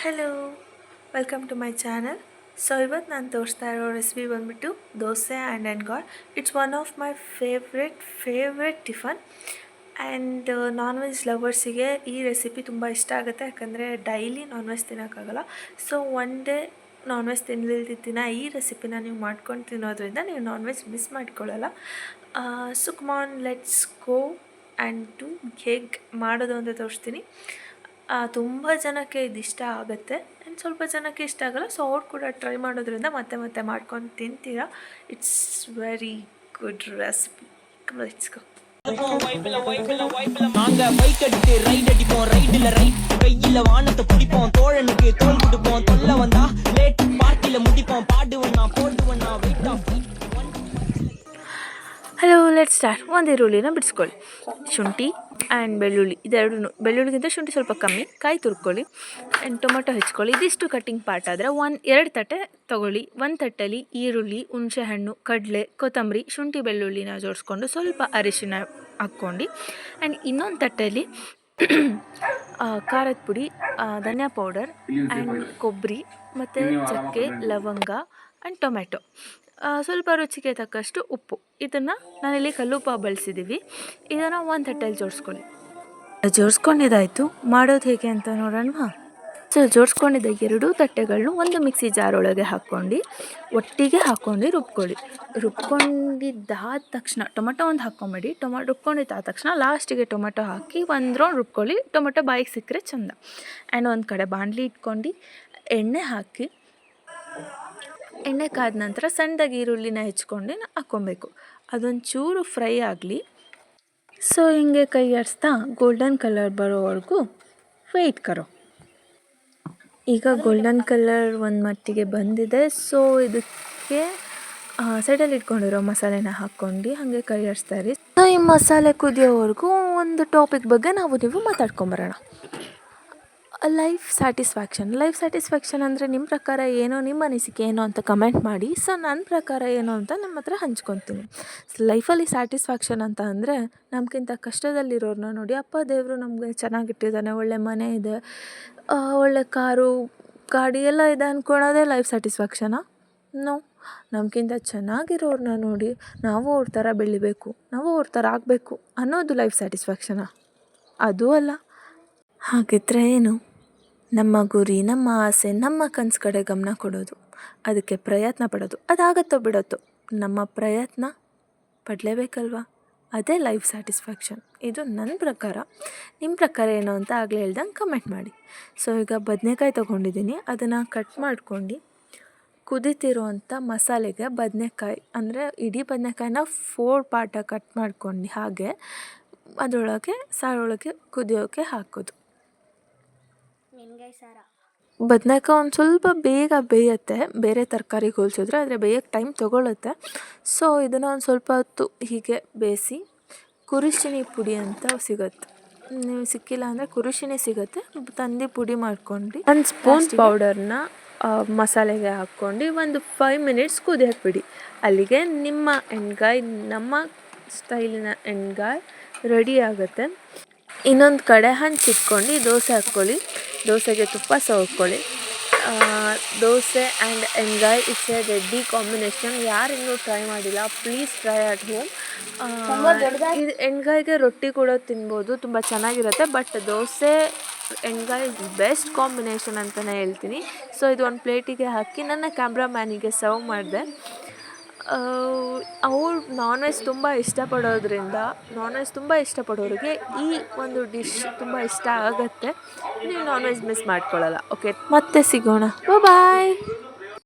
Hello, welcome to my channel. So ಇವತ್ತು ನಾನು ತೋರಿಸ್ತಾ ಇರೋ ರೆಸಿಪಿ ಬಂದುಬಿಟ್ಟು ದೋಸೆ ಆ್ಯಂಡ್ ಎಣ್ಗಾಯ್. It's one of my favourite tiffin. And non veg ಲವರ್ಸಿಗೆ ಈ ರೆಸಿಪಿ ತುಂಬ ಇಷ್ಟ ಆಗುತ್ತೆ, ಯಾಕಂದರೆ ಡೈಲಿ ನಾನ್ ವೆಜ್ ತಿನ್ನೋಕ್ಕಾಗಲ್ಲ. So one day non veg ತಿನ್ನಲಿಲ್ದಿದ್ದ ದಿನ ಈ ರೆಸಿಪಿನ ನೀವು ಮಾಡ್ಕೊಂಡು ತಿನ್ನೋದ್ರಿಂದ ನೀವು ನಾನ್ ವೆಜ್ ಮಿಸ್ ಮಾಡ್ಕೊಳ್ಳಲ್ಲ. So come on, let's go and to ಹೇಗೆ ಮಾಡೋದು ಅಂತ ತೋರಿಸ್ತೀನಿ. ತುಂಬ ಜನಕ್ಕೆ ಇದು ಇಷ್ಟ ಆಗುತ್ತೆ ಆ್ಯಂಡ್ ಸ್ವಲ್ಪ ಜನಕ್ಕೆ ಇಷ್ಟ ಆಗಲ್ಲ. ಸೊ ಅವ್ರು ಕೂಡ ಟ್ರೈ ಮಾಡೋದ್ರಿಂದ ಮತ್ತೆ ಮಾಡ್ಕೊಂಡು ತಿಂತೀರಾ. It's very good recipe. Let's go. நாங்க பைக் அடித்து ரைட் அடிப்போம், ரைட்ல ரைட் கையில வானத்தை பிடிப்போம், தோழனுக்கு தோல் கொடுப்போம், தொல்ல வந்தா லேட் பார்ட்டில முடிப்போம், பாடுவண்ணா போடுவண்ணா wait off. Hello, let's start. ಒಂದು ಈರುಳ್ಳಿನ ಬಿಡಿಸ್ಕೊಳ್ಳಿ, ಶುಂಠಿ ಆ್ಯಂಡ್ ಬೆಳ್ಳುಳ್ಳಿ ಇದೆರಡೂ. ಬೆಳ್ಳುಳ್ಳಿಗಿಂತ ಶುಂಠಿ ಸ್ವಲ್ಪ ಕಮ್ಮಿ. ಕಾಯಿ ತುರ್ಕೊಳ್ಳಿ ಆ್ಯಂಡ್ ಟೊಮೆಟೊ ಹೆಚ್ಕೊಳ್ಳಿ. ಇದಿಷ್ಟು ಕಟ್ಟಿಂಗ್ ಪಾರ್ಟ್ ಆದರೆ ಎರಡು ತಟ್ಟೆ ತೊಗೊಳ್ಳಿ. ಒಂದು ತಟ್ಟೆಲಿ ಈರುಳ್ಳಿ, ಹುಣಸೆಹಣ್ಣು, ಕಡಲೆ, ಕೊತ್ತಂಬರಿ, ಶುಂಠಿ ಬೆಳ್ಳುಳ್ಳಿನ ಜೋಡಿಸ್ಕೊಂಡು ಸ್ವಲ್ಪ ಅರಿಶಿನ ಹಾಕ್ಕೊಂಡು, ಆ್ಯಂಡ್ ಇನ್ನೊಂದು ತಟ್ಟೆಯಲ್ಲಿ ಖಾರದ ಪುಡಿ, ಧನಿಯಾ ಪೌಡರ್ ಆ್ಯಂಡ್ ಕೊಬ್ಬರಿ ಮತ್ತು ಚಕ್ಕೆ, ಲವಂಗ ಆ್ಯಂಡ್ ಟೊಮೆಟೊ, ಸ್ವಲ್ಪ ರುಚಿಗೆ ತಕ್ಕಷ್ಟು ಉಪ್ಪು. ಇದನ್ನು ನಾನಿಲ್ಲಿ ಕಲ್ಲುಪ್ಪ ಬಳಸಿದ್ದೀವಿ. ಇದನ್ನು ಒಂದು ತಟ್ಟೆಯಲ್ಲಿ ಜೋಡಿಸ್ಕೊಳ್ಳಿ. ಜೋಡಿಸ್ಕೊಂಡಿದ್ದಾಯಿತು. ಮಾಡೋದು ಹೇಗೆ ಅಂತ ನೋಡೋಣ. ಸೊ ಜೋಡಿಸ್ಕೊಂಡಿದ್ದ ಎರಡೂ ತಟ್ಟೆಗಳನ್ನೂ ಒಂದು ಮಿಕ್ಸಿ ಜಾರ್ ಒಳಗೆ ಹಾಕ್ಕೊಂಡು ಒಟ್ಟಿಗೆ ಹಾಕ್ಕೊಂಡು ರುಬ್ಕೊಂಡಿದ್ದಾದ ತಕ್ಷಣ ಟೊಮೆಟೊ ಒಂದು ಹಾಕ್ಕೊಂಬೇಡಿ. ರುಬ್ಕೊಂಡಿದ್ದಾದ ತಕ್ಷಣ ಲಾಸ್ಟಿಗೆ ಟೊಮೆಟೊ ಹಾಕಿ ಒಂದು ರೌಂಡ್ ರುಬ್ಕೊಳ್ಳಿ. ಟೊಮೆಟೊ ಬಾಯಿಗೆ ಸಿಕ್ಕರೆ ಚೆಂದ. ಆ್ಯಂಡ್ ಒಂದು ಕಡೆ ಬಾಣಲಿ ಇಟ್ಕೊಂಡು ಎಣ್ಣೆ ಹಾಕಿ, ಎಣ್ಣೆ ಕಾದ ನಂತರ ಸಣ್ಣದಾಗಿ ಈರುಳ್ಳಿನ ಹೆಚ್ಕೊಂಡು ಹಾಕ್ಕೊಬೇಕು. ಅದೊಂದು ಚೂರು ಫ್ರೈ ಆಗಲಿ. ಸೊ ಹಿಂಗೆ ಕೈ ಆಡಿಸ್ತಾ ಗೋಲ್ಡನ್ ಕಲರ್ ಬರೋವರೆಗೂ ವೆಯ್ಟ್ ಕರೋ. ಈಗ ಗೋಲ್ಡನ್ ಕಲರ್ ಒಂದು ಮಟ್ಟಿಗೆ ಬಂದಿದೆ. ಸೊ ಇದಕ್ಕೆ ಸೈಡಲ್ಲಿ ಇಟ್ಕೊಂಡಿರೋ ಮಸಾಲೆನ ಹಾಕ್ಕೊಂಡು ಹಾಗೆ ಕೈ ಆಡಿಸ್ತಾ ಇರಿ. ಸೊ ಈ ಮಸಾಲೆ ಕುದಿಯೋವರೆಗೂ ಒಂದು ಟಾಪಿಕ್ ಬಗ್ಗೆ ನೀವು ಮಾತಾಡ್ಕೊಂಬರೋಣ. ಲೈಫ್ ಸ್ಯಾಟಿಸ್ಫ್ಯಾಕ್ಷನ್ ಅಂದರೆ ನಿಮ್ಮ ಪ್ರಕಾರ ಏನೋ, ನಿಮ್ಮ ಅನಿಸಿಕೆ ಏನೋ ಅಂತ ಕಮೆಂಟ್ ಮಾಡಿ. ಸೊ ನನ್ನ ಪ್ರಕಾರ ಏನೋ ಅಂತ ನಿಮ್ಮ ಹತ್ರ ಹಂಚ್ಕೊತೀನಿ. ಲೈಫಲ್ಲಿ ಸ್ಯಾಟಿಸ್ಫ್ಯಾಕ್ಷನ್ ಅಂತ ಅಂದರೆ ನಮಗಿಂತ ಕಷ್ಟದಲ್ಲಿರೋರನ್ನ ನೋಡಿ, ಅಪ್ಪ ದೇವರು ನಮಗೆ ಚೆನ್ನಾಗಿಟ್ಟಿದ್ದಾನೆ, ಒಳ್ಳೆ ಮನೆ ಇದೆ, ಒಳ್ಳೆ ಕಾರು ಗಾಡಿ ಎಲ್ಲ ಇದೆ ಅಂದ್ಕೊಳ್ಳೋದೇ ಲೈಫ್ ಸ್ಯಾಟಿಸ್ಫ್ಯಾಕ್ಷನಾ? ನೋ. ನಮಗಿಂತ ಚೆನ್ನಾಗಿರೋರನ್ನ ನೋಡಿ ನಾವು ಅವ್ರ ಥರ ಬೆಳಿಬೇಕು, ನಾವು ಅವ್ರ ಥರ ಆಗಬೇಕು ಅನ್ನೋದು ಲೈಫ್ ಸ್ಯಾಟಿಸ್ಫ್ಯಾಕ್ಷನಾ? ಅದೂ ಅಲ್ಲ. ಹಾಗಿದ್ರೆ ಏನು? ನಮ್ಮ ಗುರಿ, ನಮ್ಮ ಆಸೆ, ನಮ್ಮ ಕನಸು ಕಡೆ ಗಮನ ಕೊಡೋದು, ಅದಕ್ಕೆ ಪ್ರಯತ್ನ ಪಡೋದು. ಅದಾಗತ್ತೋ ಬಿಡತ್ತೋ, ನಮ್ಮ ಪ್ರಯತ್ನ ಪಡಲೇಬೇಕಲ್ವಾ? ಅದೇ ಲೈಫ್ ಸ್ಯಾಟಿಸ್ಫ್ಯಾಕ್ಷನ್. ಇದು ನನ್ನ ಪ್ರಕಾರ. ನಿಮ್ಮ ಪ್ರಕಾರ ಏನೋ ಅಂತ ಆಗಲೇ ಹೇಳ್ದಂಗೆ ಕಮೆಂಟ್ ಮಾಡಿ. ಸೊ ಈಗ ಬದನೆಕಾಯಿ ತೊಗೊಂಡಿದ್ದೀನಿ, ಅದನ್ನು ಕಟ್ ಮಾಡ್ಕೊಂಡು ಕುದೀತಿರೋ ಅಂಥ ಮಸಾಲೆಗೆ ಬದನೆಕಾಯಿ ಅಂದರೆ ಇಡೀ ಬದನೆಕಾಯಿನ 4 ಪಾರ್ಟಾಗಿ ಕಟ್ ಮಾಡ್ಕೊಂಡು ಹಾಗೆ ಅದರೊಳಗೆ ಸಾರೊಳಗೆ ಕುದಿಯೋಕ್ಕೆ ಹಾಕೋದು. ಬದನೆಕಾಯಿ ಒಂದು ಸ್ವಲ್ಪ ಬೇಗ ಬೇಯುತ್ತೆ ಬೇರೆ ತರಕಾರಿಗೆ ಹೋಲಿಸಿದ್ರೆ, ಆದರೆ ಬೇಯಕ್ಕೆ ಟೈಮ್ ತೊಗೊಳುತ್ತೆ. ಸೊ ಇದನ್ನು ಒಂದು ಸ್ವಲ್ಪ ಹೊತ್ತು ಹೀಗೆ ಬೇಯಿಸಿ, ಕುರುಶಿನಿ ಪುಡಿ ಅಂತ ಸಿಗುತ್ತೆ. ನೀವು ಸಿಕ್ಕಿಲ್ಲ ಅಂದರೆ ಕುರುಶಿನಿ ಸಿಗುತ್ತೆ, ತಂದು ಪುಡಿ ಮಾಡ್ಕೊಂಡು 1 ಸ್ಪೂನ್ ಪೌಡರ್ನ ಮಸಾಲೆಗೆ ಹಾಕ್ಕೊಂಡು ಒಂದು 5 ಮಿನಿಟ್ಸ್ ಕುದಿಯಕ್ಕೆ ಬಿಡಿ. ಅಲ್ಲಿಗೆ ನಿಮ್ಮ ಎಣ್ಗಾಯ್, ನಮ್ಮ ಸ್ಟೈಲಿನ ಎಣ್ಗಾಯ್ ರೆಡಿ ಆಗುತ್ತೆ. ಇನ್ನೊಂದು ಕಡೆ ಹಂಚಿಟ್ಕೊಂಡು ದೋಸೆ ಹಾಕ್ಕೊಳ್ಳಿ. ದೋಸೆಗೆ ತುಪ್ಪ ಸವರ್ಕೊಳ್ಳಿ. ದೋಸೆ ಆ್ಯಂಡ್ ಎಣ್ಗಾಯ್ ಇಟ್ಸ್ ಎ ರೆಡ್ಡಿ ಕಾಂಬಿನೇಷನ್. ಯಾರು ಇನ್ನೂ ಟ್ರೈ ಮಾಡಿಲ್ಲ, ಪ್ಲೀಸ್ ಟ್ರೈ ಅಟ್ ಹೋಮ್. ಇದು ಎಣ್ಗಾಯ್ಗೆ ರೊಟ್ಟಿ ಕೂಡ ತಿನ್ಬೋದು, ತುಂಬ ಚೆನ್ನಾಗಿರುತ್ತೆ. ಬಟ್ ದೋಸೆ ಎಣ್ಗಾಯ್ ಬೆಸ್ಟ್ ಕಾಂಬಿನೇಷನ್ ಅಂತಲೇ ಹೇಳ್ತೀನಿ. ಸೊ ಇದು ಒಂದು ಪ್ಲೇಟಿಗೆ ಹಾಕಿ ನನ್ನ ಕ್ಯಾಮ್ರಾಮ್ಯಾನಿಗೆ ಸರ್ವ್ ಮಾಡಿದೆ. ಅವ್ರು ನಾನ್ ವೆಜ್ ತುಂಬ ಇಷ್ಟಪಡೋರಿಗೆ ಈ ಒಂದು ಡಿಶ್ ತುಂಬ ಇಷ್ಟ ಆಗುತ್ತೆ. ನೀವು ನಾನ್ ವೆಜ್ ಮಿಸ್ ಮಾಡ್ಕೊಳ್ಳಲ್ಲ. ಓಕೆ, ಮತ್ತೆ ಸಿಗೋಣ. ಬಾಯ್.